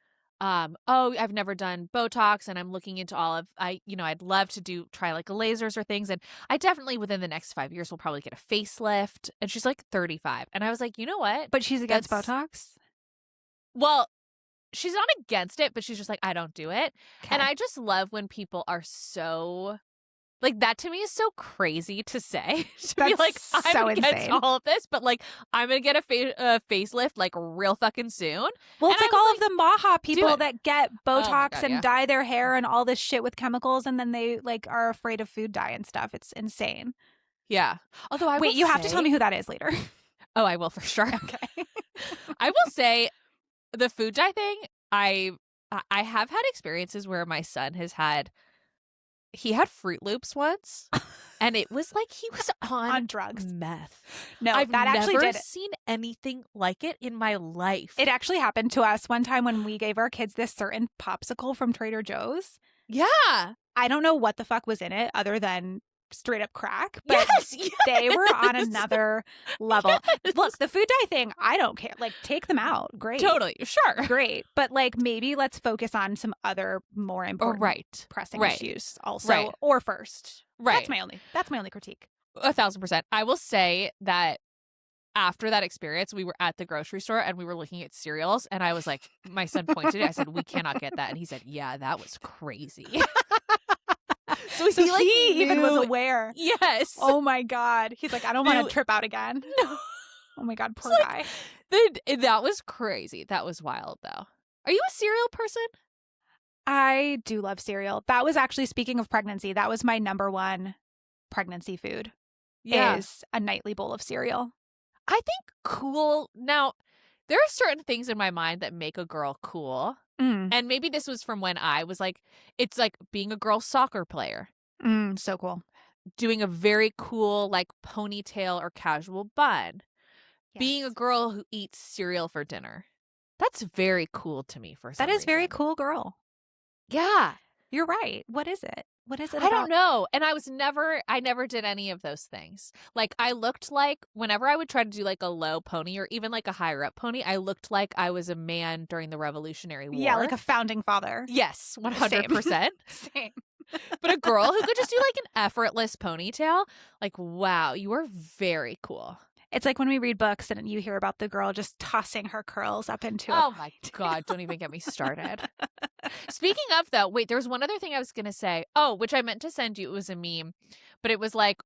oh, I've never done Botox and I'm looking into I'd love to try like lasers or things. And I definitely within the next 5 years will probably get a facelift. And she's like 35. And I was like, you know what? But she's against Botox? Well, she's not against it, but she's just like, I don't do it. Okay. And I just love when people are so like, that to me is so crazy to say. To be That's like, I'm so against insane. all of this, but like, I'm gonna get a facelift like real fucking soon. Well, And it's I like was all like, of the Maha people it. that get Oh my Botox God, and yeah. dye their hair and all this shit with chemicals, and then they like are afraid of food dye and stuff. It's insane. Yeah. Although I will Wait, you have to say- tell me who that is later. Oh, I will for sure. Okay. I will say the food dye thing, I have had experiences where my son he had Fruit Loops once, and it was like he was On drugs. meth. No, I've that actually never did. seen anything like it in my life. It actually happened to us one time when we gave our kids this certain popsicle from Trader Joe's. Yeah. I don't know what the fuck was in it other than straight up crack, but Yes. they were on yes. another level. Yes. Look, the food dye thing, I don't care. Like, take them out. Great. Totally. Sure. Great. But like, maybe let's focus on some other more important Right. pressing Right. issues also, Right. or first. Right. That's my only critique. 1,000%. I will say that after that experience, we were at the grocery store and we were looking at cereals, and I was like, my son pointed it. I said, we cannot get that. And he said, yeah, that was crazy. So he even was knew- aware. Yes. Oh my God. He's like, I don't want Knew- to trip out again. No. Oh my God, poor It's guy. That was crazy. That was wild, though. Are you a cereal person? I do love cereal. That was actually, speaking of pregnancy, that was my number one pregnancy food. Is a nightly bowl of cereal. I think cool. Now, there are certain things in my mind that make a girl cool. And maybe this was from when I was like, it's like being a girl soccer player. So cool. Doing a very cool like ponytail or casual bun. Yes. Being a girl who eats cereal for dinner. That's very cool to me for some That is very reason. cool, girl. Yeah. You're right. What is it? What is it I about? don't know. And I never did any of those things. Like I looked like whenever I would try to do like a low pony or even like a higher up pony, I looked like I was a man during the Revolutionary War. Yeah, like a founding father. Yes, 100%. Same. But a girl who could just do like an effortless ponytail, like, wow, you are very cool. It's like when we read books and you hear about the girl just tossing her curls up into Oh my God, don't even get me started. Speaking of though, wait, there was one other thing I was going to say. Oh, which I meant to send you. It was a meme, but it was like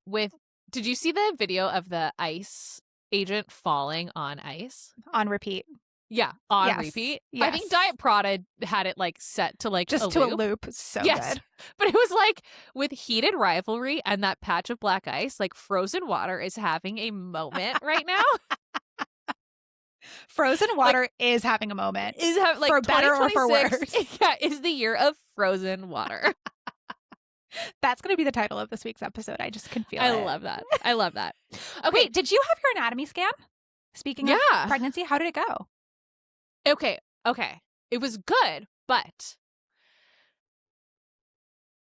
did you see the video of the ICE agent falling on ice? on repeat. Yeah, on Yes. repeat. Yes. I think Diet Prada had it like set to like Just a to loop. a loop. So Yes. good. But it was like with heated rivalry and that patch of black ice, like Frozen Water is having a moment right now. Frozen water is having a moment. Is like For better or for 2026 Yeah, is the year of frozen water. That's going to be the title of this week's episode. I just can feel it. I love that. I love that. Okay. Wait, did you have your anatomy scan? Speaking of Yeah. pregnancy, how did it go? Okay. It was good, but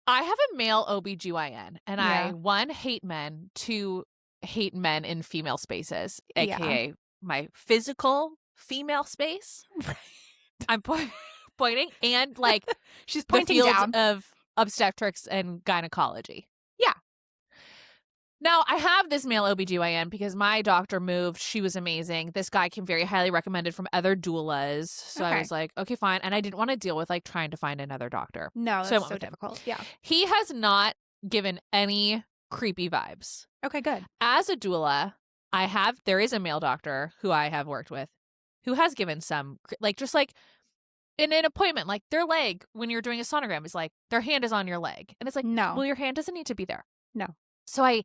I have a male OBGYN and I, one, hate men, two, hate men in female spaces, aka my physical female space. I'm pointing and like She's the pointing field down. of obstetrics and gynecology. Yeah. Now, I have this male OBGYN because my doctor moved. She was amazing. This guy came very highly recommended from other doulas. So I Okay. was like, okay, fine. And I didn't want to deal with like trying to find another doctor. No, So I that's went so with him. difficult. Yeah. He has not given any creepy vibes. Okay, good. As a doula, there is a male doctor who I have worked with who has given some, like, just like in an appointment, like their leg, when you're doing a sonogram, is like their hand is on your leg. And it's like, No. well, your hand doesn't need to be there. No. So I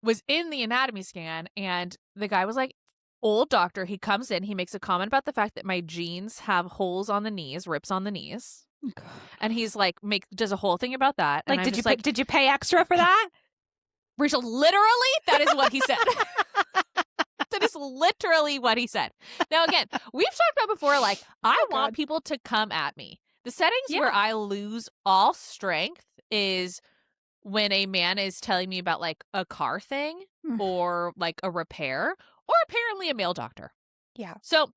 was in the anatomy scan and the guy was like, old doctor. He comes in, he makes a comment about the fact that my jeans have holes on the knees, rips on the knees. And he's like, does a whole thing about that. Like, And I'm did you pay extra for that? Rachel, literally, that is what he said. That is literally what he said. Now, again, we've talked about before, like, I want God. people to come at me. The settings where I lose all strength is when a man is telling me about, like, a car thing or, like, a repair or apparently a male doctor. Yeah. So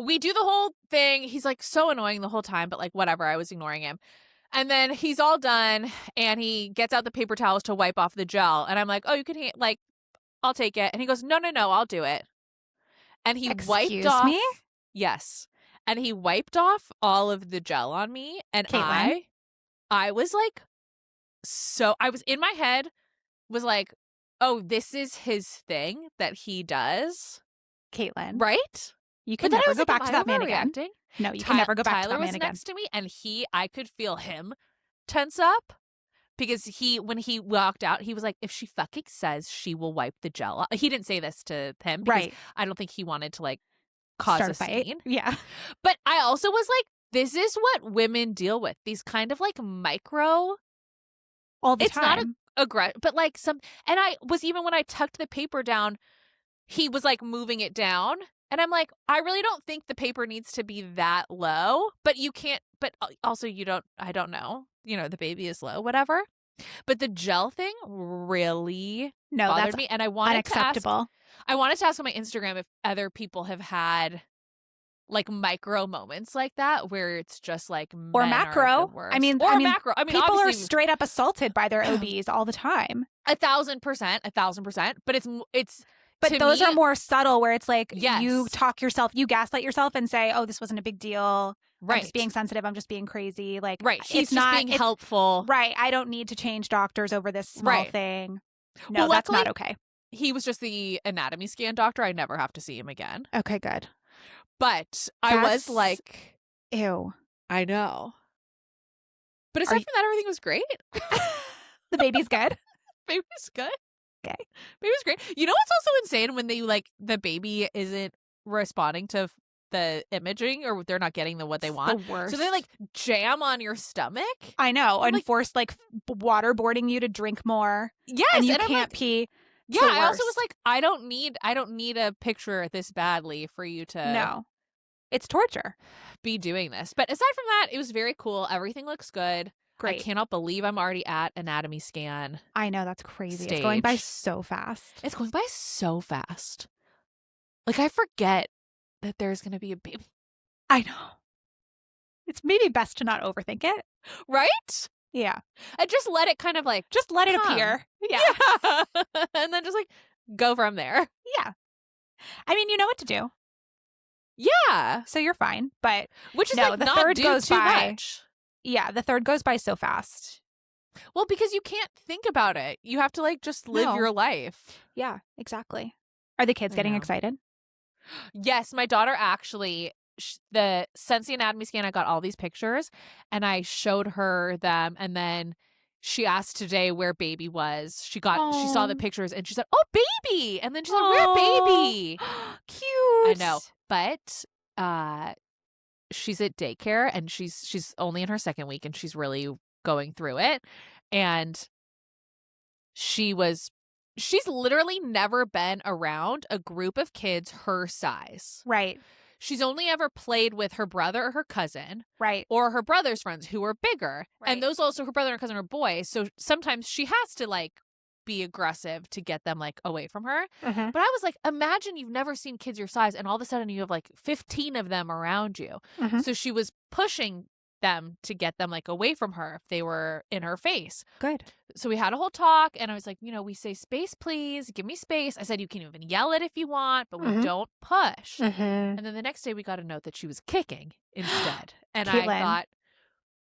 we do the whole thing. He's like so annoying the whole time, but like whatever, I was ignoring him. And then he's all done and he gets out the paper towels to wipe off the gel. And I'm like, oh, you can like, I'll take it. And he goes, no, I'll do it. And he wiped Excuse off. me? Yes. And he wiped off all of the gel on me. And Caitlin? I was like, so I was in my head, was like, oh, this is his thing that he does. Caitlin. Right? You can But then I never was go like, back am to I that man again. overreacting? No, you can never go back to Tyler that man was again. next to me, and I could feel him tense up because when he walked out, he was like, if she fucking says she will wipe the gel off. He didn't say this to him because Right. I don't think he wanted to like cause Start a a fight. scene. Yeah. But I also was like, this is what women deal with. These kind of like micro. All the It's time. not but like and I was, even when I tucked the paper down, he was like moving it down. And I'm like, I really don't think the paper needs to be that low, but you can't, but also I don't know, the baby is low, whatever. But the gel thing really bothered me. And I wanted unacceptable. I wanted to ask on my Instagram if other people have had like micro moments like that where it's just like Or men macro. are the worst. I mean, macro. I mean, people are obviously, straight up assaulted by their OBs all the time. 1,000%. But it's. But those are more subtle, where it's like Yes. you gaslight yourself and say, oh, this wasn't a big deal. Right. I'm just being sensitive. I'm just being crazy. Like, Right. He's it's not being helpful. Right. I don't need to change doctors over this small thing. No, Well, that's luckily, not okay. He was just the anatomy scan doctor. I never have to see him again. Okay, good. But I was like, ew. I know. But aside from that, everything was great. The baby's good? Baby's good. Okay. Baby's great. You know what's also insane? When they like the baby isn't responding to the imaging, or they're not getting what they want. The worst. So they like jam on your stomach. I know, and like, force like waterboarding you to drink more. Yes, and you and can't like, pee. Yeah, I also was like, I don't need a picture this badly for you to. No, it's torture. Be doing this. But aside from that, it was very cool. Everything looks good. Great. I cannot believe I'm already at anatomy scan. I know, that's crazy. Stage. It's going by so fast. It's going by so fast. Like, I forget that there's going to be a baby. I know. It's maybe best to not overthink it. Right? Yeah. And just let it kind of like... Just let it appear. Yeah. And then just like go from there. Yeah. I mean, you know what to do. Yeah. So you're fine. But which is no, like the not third do goes too by. Much. Yeah, the third goes by so fast. Well, because you can't think about it. You have to like just live your life. Yeah, exactly. Are the kids getting excited? Yes, my daughter actually, since the anatomy scan, I got all these pictures and I showed her them, and then she asked today where baby was. She saw the pictures and she said, "Oh, baby!" And then she said, "Where baby?" Cute. I know, but she's at daycare and she's only in her second week and she's really going through it, and she's literally never been around a group of kids her size. Right. She's only ever played with her brother or her cousin. Right. Or her brother's friends who are bigger. Right. And those also, her brother and cousin are boys. So sometimes she has to like be aggressive to get them like away from her. Mm-hmm. But I was like, imagine you've never seen kids your size and all of a sudden you have like 15 of them around you. Mm-hmm. So she was pushing them to get them like away from her if they were in her face. Good. So we had a whole talk and I was like, we say space, please. Give me space. I said, you can even yell it if you want, but we don't push. Mm-hmm. And then the next day we got a note that she was kicking instead. And Caitlin. I thought,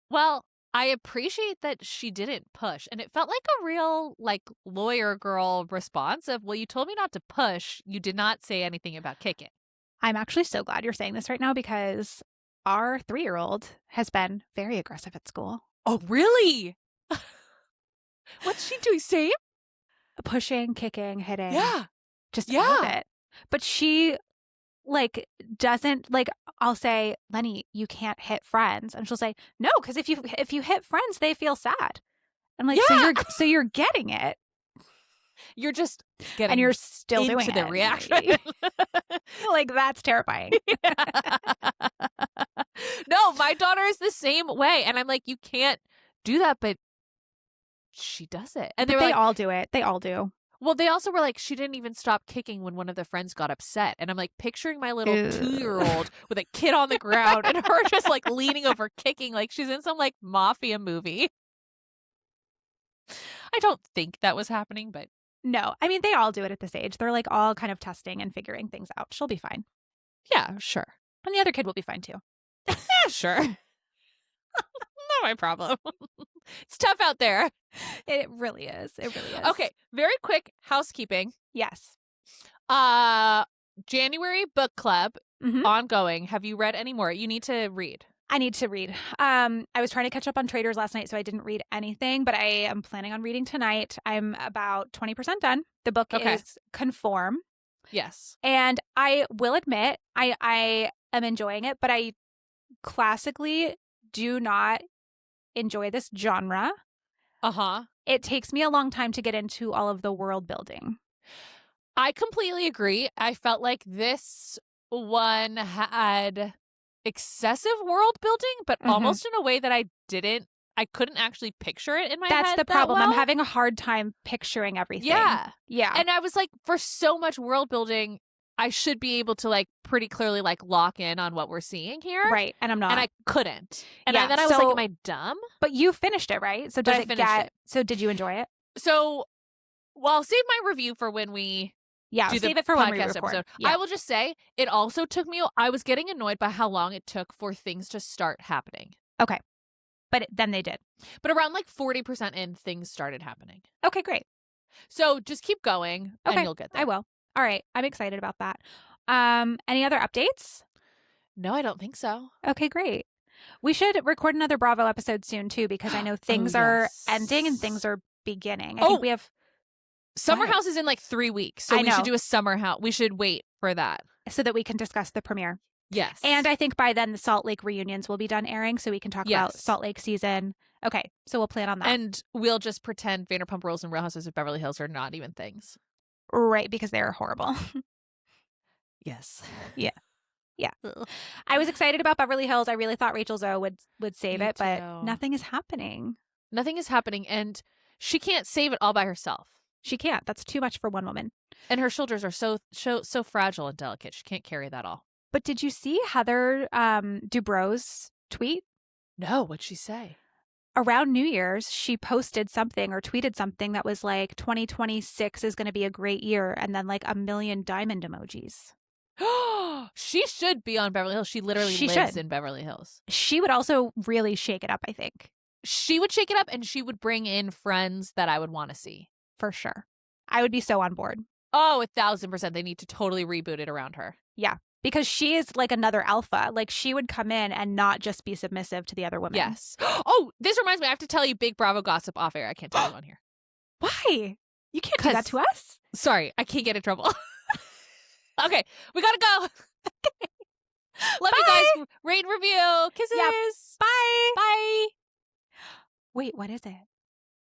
well, I appreciate that she didn't push. And it felt like a real like lawyer girl response of, well, you told me not to push. You did not say anything about kicking. I'm actually so glad you're saying this right now because our 3-year-old has been very aggressive at school. Oh, really? What's she doing? Same? Pushing, kicking, hitting. Yeah. Just all of it. But she like doesn't like, I'll say, Lenny, you can't hit friends. And she'll say, no, because if you hit friends, they feel sad. I'm like, so you're getting it. You're just getting, and you're still into doing the it. reaction. Like, that's terrifying. No, my daughter is the same way, and I'm like, you can't do that, but she does it. And they all do it. They all do. Well, they also were like, she didn't even stop kicking when one of the friends got upset. And I'm like picturing my little Ew. 2-year-old with a kid on the ground and her just like leaning over kicking like she's in some like mafia movie. I don't think that was happening, but No, I mean, they all do it at this age. They're like all kind of testing and figuring things out. She'll be fine. yeah, sure. And the other kid will be fine too. Yeah, sure. Not my problem. It's tough out there. It really is. It really is. Okay, very quick housekeeping. Yes. January book club Mhm. ongoing. Have you read any more? You need to read. I need to read. I was trying to catch up on Traders last night, so I didn't read anything, but I am planning on reading tonight. I'm about 20% done. The book Okay. is Conform. Yes. And I will admit, I am enjoying it, but I classically do not enjoy this genre. Uh-huh. It takes me a long time to get into all of the world building. I completely agree. I felt like this one had excessive world building, but Mhm. almost in a way that I couldn't actually picture it in my head. That's the that problem. I'm well. having a hard time picturing everything. Yeah. Yeah. And I was like, for so much world building, I should be able to like pretty clearly like lock in on what we're seeing here. Right. And I'm not. And I couldn't. And Yeah, then I was like, so- am I dumb? But you finished it, right? So But does I it finished get it. so did you enjoy it? So, well, I'll save my review for when we Yeah, do save the it for when we podcast record. episode. Yeah. I will just say it also took me. I was getting annoyed by how long it took for things to start happening. But then they did. But around like 40% in, things started happening. Okay, great. So just keep going, Okay, and you'll get there. I will. All right, I'm excited about that. Any other updates? No, I don't think so. Okay, great. We should record another Bravo episode soon too, because I know things are yes. ending and things are beginning. I think we have Summer What? House is in like 3 weeks, so I we know. should do a Summer House. We should wait for that. so that we can discuss the premiere. Yes, And I think by then the Salt Lake reunions will be done airing, so we can talk about Yes. Salt Lake season. Okay, so we'll plan on that. and we'll just pretend Vanderpump Rules and Real Houses of Beverly Hills are not even things. Right, because they're horrible. Yes. Yeah. Yeah. Ugh. I was excited about Beverly Hills. I really thought Rachel Zoe would save Me it, but too. nothing is happening. Nothing is happening, and she can't save it all by herself. She can't. That's too much for one woman. And her shoulders are so fragile and delicate. She can't carry that all. But did you see Heather Dubrow's tweet? No, what'd she say? Around New Year's, she posted something or tweeted something that was like 2026 is going to be a great year, and then like a million diamond emojis. She should be on Beverly Hills. She literally She lives should. in Beverly Hills. She would also really shake it up, I think, She would shake it up, and she would bring in friends that I would want to see. for sure. I would be so on board. Oh, 1,000%. They need to totally reboot it around her. Because she is like another alpha. Like she would come in and not just be submissive to the other women. Yes. Oh, this reminds me. I have to tell you big Bravo gossip off air. I can't tell you on here. Why? You can't do that to us. Sorry, I can't get in trouble. Okay, we gotta go. Love you guys. Rate and review. Kisses. Bye. Bye. Wait, what is it?